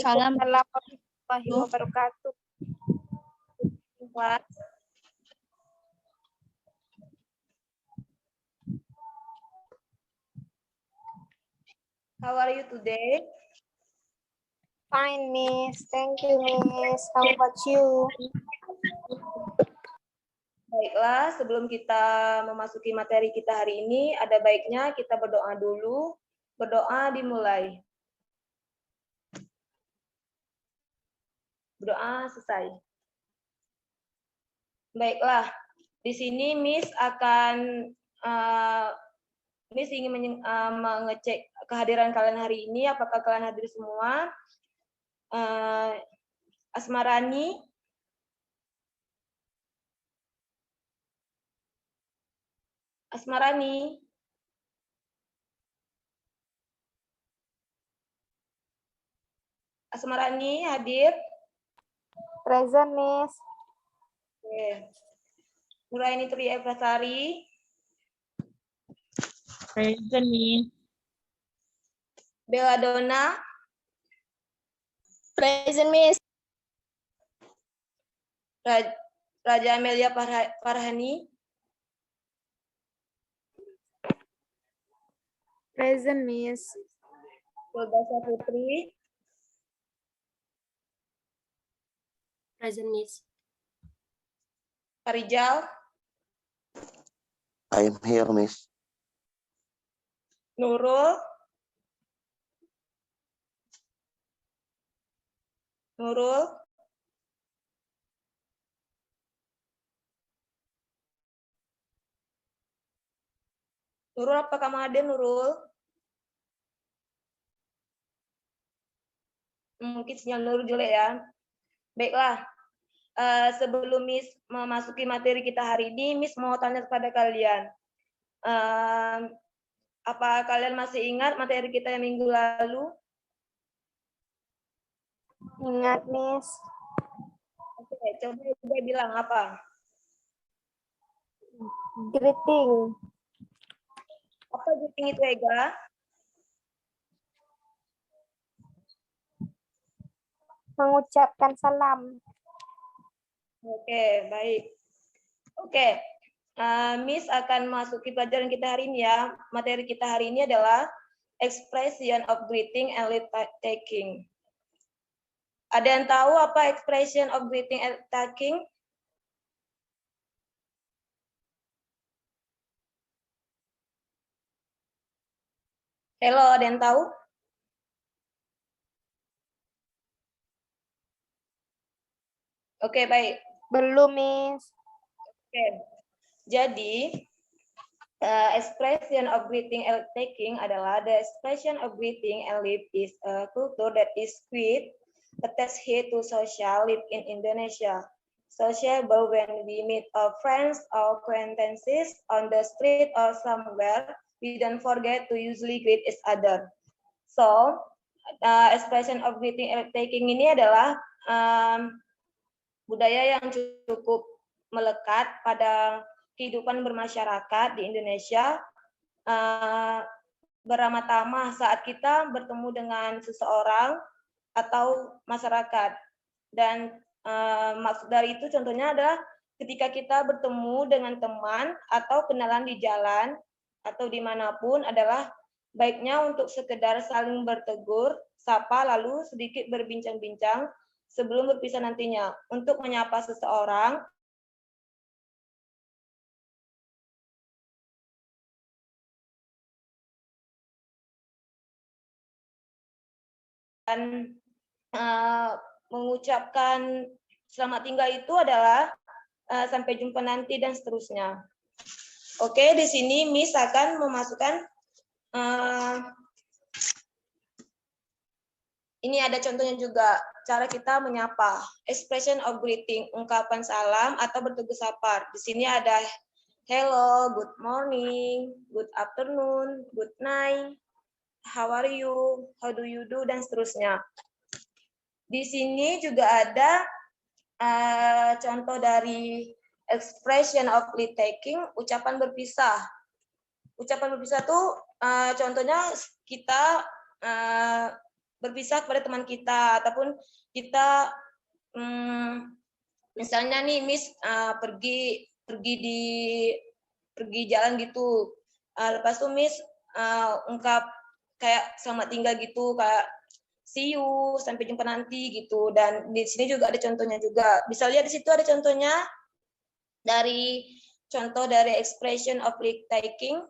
Waalaikumsalam warahmatullahi wabarakatuh. How are you today? Fine, Miss. Thank you, Miss. How about you? Baiklah, sebelum kita memasuki materi kita hari ini, ada baiknya kita berdoa dulu. Berdoa dimulai. Berdoa selesai. Baiklah, di sini Miss ingin mengecek kehadiran kalian hari ini. Apakah kalian hadir semua? Asmarani. Asmarani. Asmarani hadir? Present, Miss. Oke. Nuraini Tri Evasari. Present, Miss. Bella Donna. Present, Miss. Raja Amelia Farhani. Present, Miss. Golbasa Putri. Present, Miss. Farijal. I'm here, Miss. Nurul. Nurul. Nurul, apa kamu ada, Nurul? Mungkin sinyal Nurul jelek ya. Baiklah, sebelum Miss memasuki materi kita hari ini, Miss mau tanya kepada kalian. Apa kalian masih ingat materi kita yang minggu lalu? Ingat, Miss. Oke, coba juga bilang apa? Greeting. Apa greeting itu, Ega? Mengucapkan salam. Oke, baik. Oke, Miss akan masuki pelajaran kita hari ini ya. Materi kita hari ini adalah expression of greeting and leave taking. Ada yang tahu apa expression of greeting and taking? Halo, ada yang tahu? Oke, baik. Belum, Miss. Oke. Jadi, expression of greeting and taking adalah the expression of greeting and leave is a culture that is quite attached to social life in Indonesia. Sociable when we meet our friends or acquaintances on the street or somewhere, we don't forget to usually greet each other. So, expression of greeting and taking ini adalah budaya yang cukup melekat pada kehidupan bermasyarakat di Indonesia, beramah tamah saat kita bertemu dengan seseorang atau masyarakat. Dan maksud dari itu contohnya adalah ketika kita bertemu dengan teman atau kenalan di jalan atau dimanapun adalah baiknya untuk sekedar saling bertegur, sapa, lalu sedikit berbincang-bincang sebelum berpisah nantinya. Untuk menyapa seseorang, dan mengucapkan selamat tinggal itu adalah sampai jumpa nanti dan seterusnya. Oke, di sini Miss akan memasukkan ini ada contohnya juga, cara kita menyapa. Expression of greeting, ungkapan salam atau bertegur sapa. Di sini ada hello, good morning, good afternoon, good night, how are you, how do you do, dan seterusnya. Di sini juga ada contoh dari expression of leave taking, ucapan berpisah. Ucapan berpisah itu contohnya kita berpisah kepada teman kita, ataupun kita misalnya nih Miss pergi jalan gitu, lepas itu Miss ungkap kayak selamat tinggal gitu, kayak see you, sampai jumpa nanti gitu. Dan di sini juga ada contohnya juga. Bisa lihat di situ ada contohnya dari contoh dari expression of risk taking.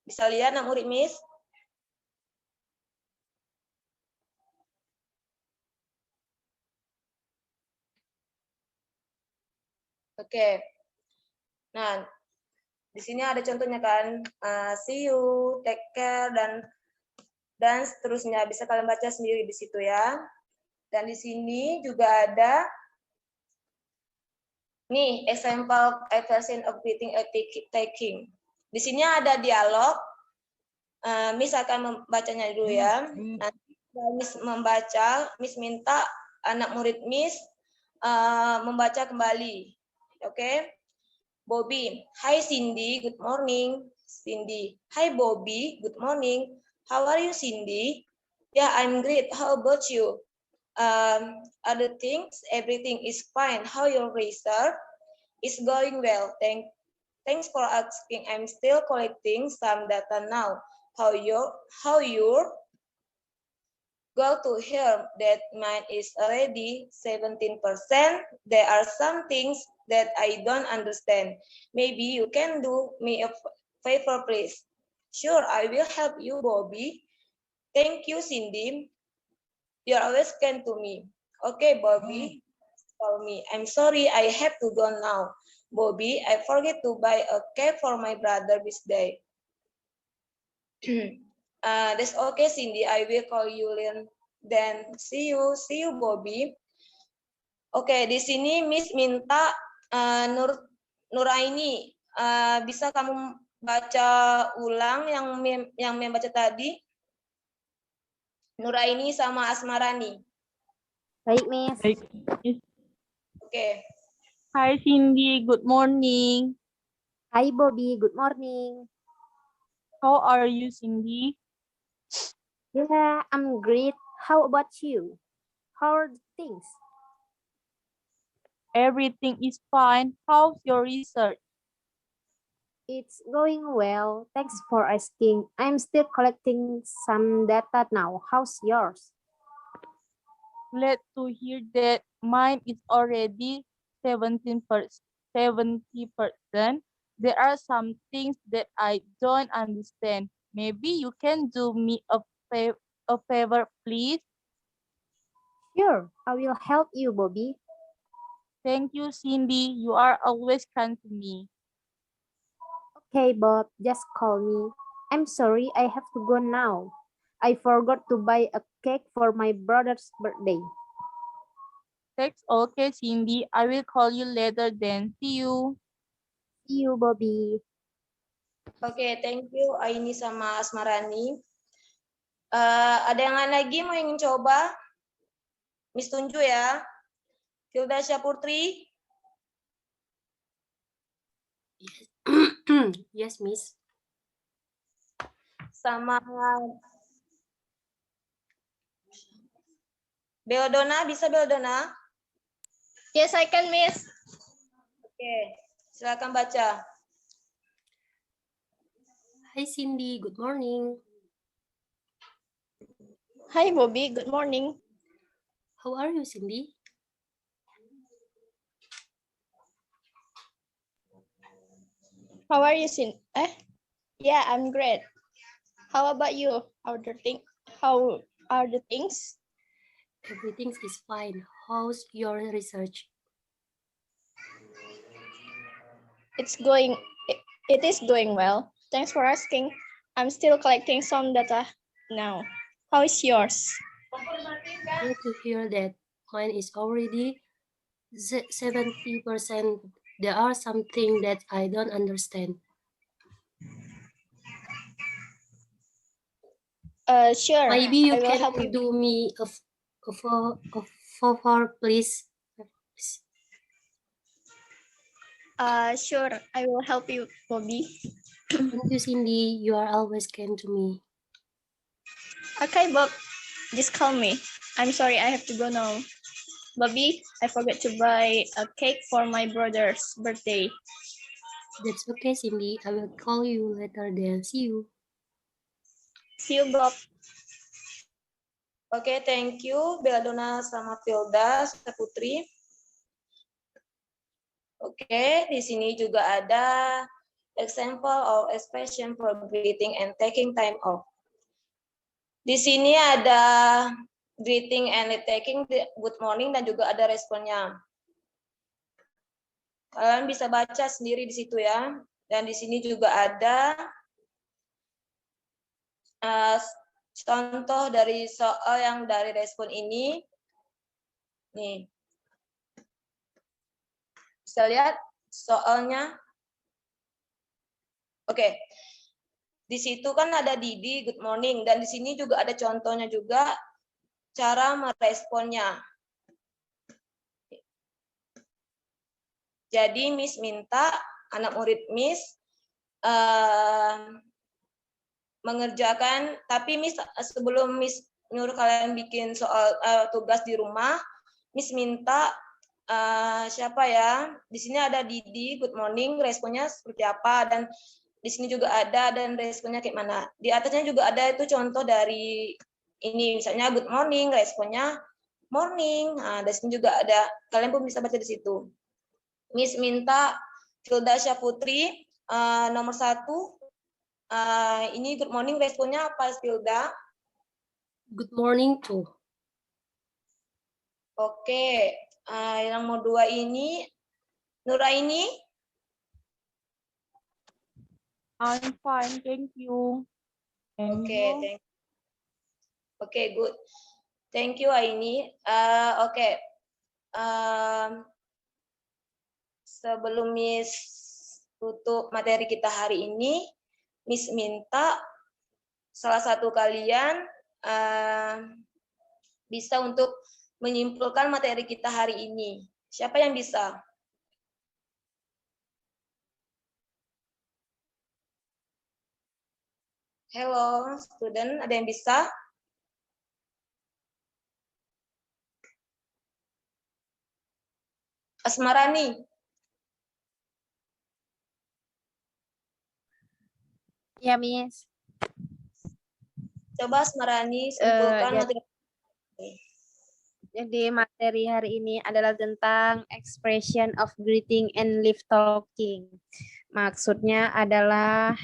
Bisa lihat nak murid Miss. Oke. Nah, di sini ada contohnya kan, see you, take care, dan seterusnya. Bisa kalian baca sendiri di situ ya. Dan di sini juga ada nih example version of reading taking. Di sini ada dialog. Miss akan membacanya dulu ya. Nanti Miss membaca, Miss minta anak murid Miss membaca kembali. Oke. Bobby, hi Cindy, good morning. Cindy, hi Bobby, good morning. How are you, Cindy? Yeah, I'm great. How about you? Other things, everything is fine. How your research is going well? Thanks for asking. I'm still collecting some data now. How your go to hear that mine is already 17%. There are some things that I don't understand. Maybe you can do me a favor, please. Sure, I will help you, Bobby. Thank you, Cindy. You're always kind to me. Okay, Bobby, call me. I'm sorry, I have to go now. Bobby, I forget to buy a cake for my brother's birthday. That's okay, Cindy. I will call you then. See you, Bobby. Oke, di sini Miss minta Nuraini, bisa kamu baca ulang yang membaca tadi? Nuraini sama Asmarani. Baik, Miss. Baik, Miss. Oke. Hi Cindy, good morning. Hi, Bobby. Good morning. How are you, Cindy? Yeah, I'm great. How about you? How are things? Everything is fine. How's your research? It's going well. Thanks for asking. I'm still collecting some data now. How's yours? Glad to hear that mine is already 70%. There are some things that I don't understand. Maybe you can do me a favor, please. Sure, I will help you, Bobby. Thank you, Cindy. You are always kind to me. Okay, Bob, just call me. I'm sorry, I have to go now. I forgot to buy a cake for my brother's birthday. Thanks, okay, Cindy. I will call you later then. See you. See you, Bobby. Oke, thank you Aini sama Asmarani. Ada yang lain lagi mau ingin coba? Miss tunjuk ya. Fildasya Putri. Yes, Miss. Sama Beldona, bisa Beldona? Yes, I can, Miss. Oke, silakan baca. Hi, Cindy. Good morning. Hi, Bobby. Good morning. How are you, Cindy? How are you, Sin? Yeah, I'm great. How about you? How are the things? Everything is fine. How's your research? It is going well. Thanks for asking. I'm still collecting some data now. How is yours? Glad to hear that mine is already 70%. There are some things that I don't understand. Sure. Maybe you I will can help you. do me a favor, please. Sure. I will help you, Bobby. Thank you, Cindy. You are always kind to me. Okay, Bob. just call me. I'm sorry, I have to go now. Bobby, I forgot to buy a cake for my brother's birthday. That's okay, Cindy. I will call you later then. See you. See you, Bob. Oke, thank you Belladonna sama Filda, Putri. Oke, di sini juga ada example of expression for greeting and taking time off. Di sini ada greeting and taking good morning dan juga ada responnya. Kalian bisa baca sendiri di situ ya. Dan di sini juga ada contoh dari soal yang dari respon ini. Nih. Bisa lihat soalnya. Oke. Di situ kan ada Didi, good morning. Dan di sini juga ada contohnya juga cara meresponnya. Jadi Miss minta anak murid Miss mengerjakan, tapi Miss sebelum Miss nyuruh kalian bikin soal tugas di rumah, Miss minta siapa ya? Di sini ada Didi, good morning, responnya seperti apa, dan di sini juga ada dan responnya kayak mana. Di atasnya juga ada itu contoh dari ini, misalnya good morning, responnya morning. Nah, di sini juga ada, kalian pun bisa baca di situ. Miss minta Filda Syafutri nomor 1. Ini good morning, responnya apa Filda? Good morning too. Oke, yang nomor 2 ini Nuraini. I'm fine, thank you. And Oke, you? thank you. Oke, good. Thank you, Aini. Oke. Sebelum Miss tutup materi kita hari ini, Miss minta salah satu kalian bisa untuk menyimpulkan materi kita hari ini. Siapa yang bisa? Hello, student, ada yang bisa? Asmarani. Ya, Miss. Coba Asmarani simpulkan materi. Jadi materi hari ini adalah tentang expression of greeting and live talking. Maksudnya adalah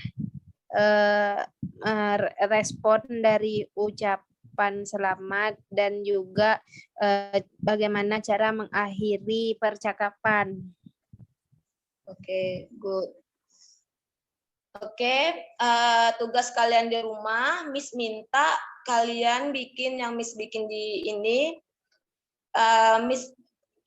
respon dari ucapan selamat dan juga bagaimana cara mengakhiri percakapan. Oke, good. Oke, tugas kalian di rumah, Miss minta kalian bikin yang Miss bikin di ini. Miss,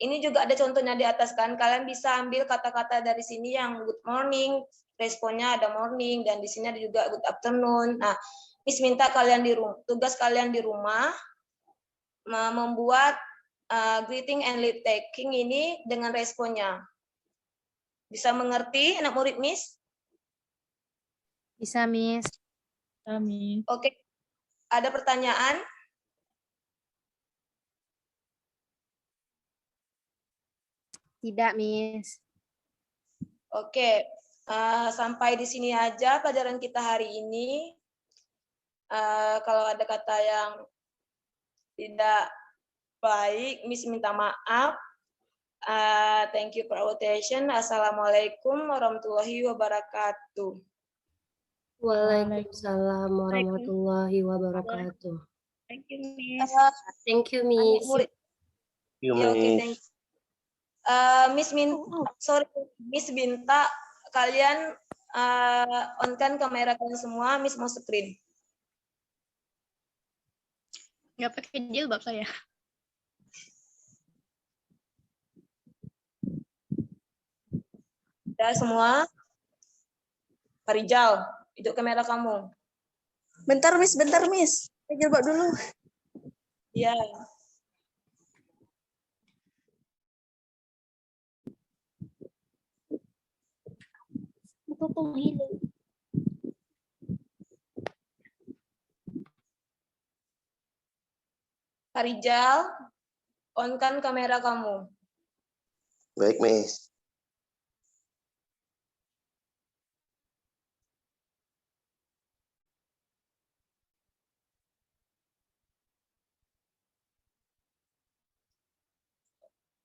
ini juga ada contohnya di atas kan. Kalian bisa ambil kata-kata dari sini yang good morning, responnya ada morning, dan di sini ada juga good afternoon. Nah, Miss minta kalian di rumah, tugas kalian di rumah membuat greeting and leave taking ini dengan responnya. Bisa mengerti anak murid Miss? Bisa, Miss. Miss. Oke, ada pertanyaan? Tidak, Miss. Oke, sampai di sini aja pelajaran kita hari ini. Kalau ada kata yang tidak baik, Miss minta maaf. Thank you for our attention. Assalamualaikum warahmatullahi wabarakatuh. Waalaikumsalam warahmatullahi wabarakatuh. Thank you, Miss. Thank you, Miss. Ya, oke, thank you. Miss minta kalian on-kan kamera kalian semua, Miss mau screen. Nggak pakai jilbab saya. Udah semua? Pak Rijal, itu kamera kamu. Bentar, Miss. Saya jilbab dulu. Iya. Ito tumahilog. Kak Rijal, on-kan kamera kamu. Baik, Miss.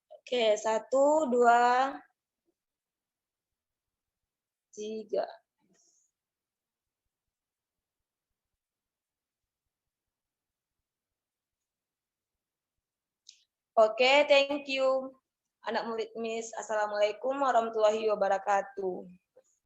Oke, 1, 2, 3. Oke, thank you. Anak murid Miss, Assalamualaikum warahmatullahi wabarakatuh.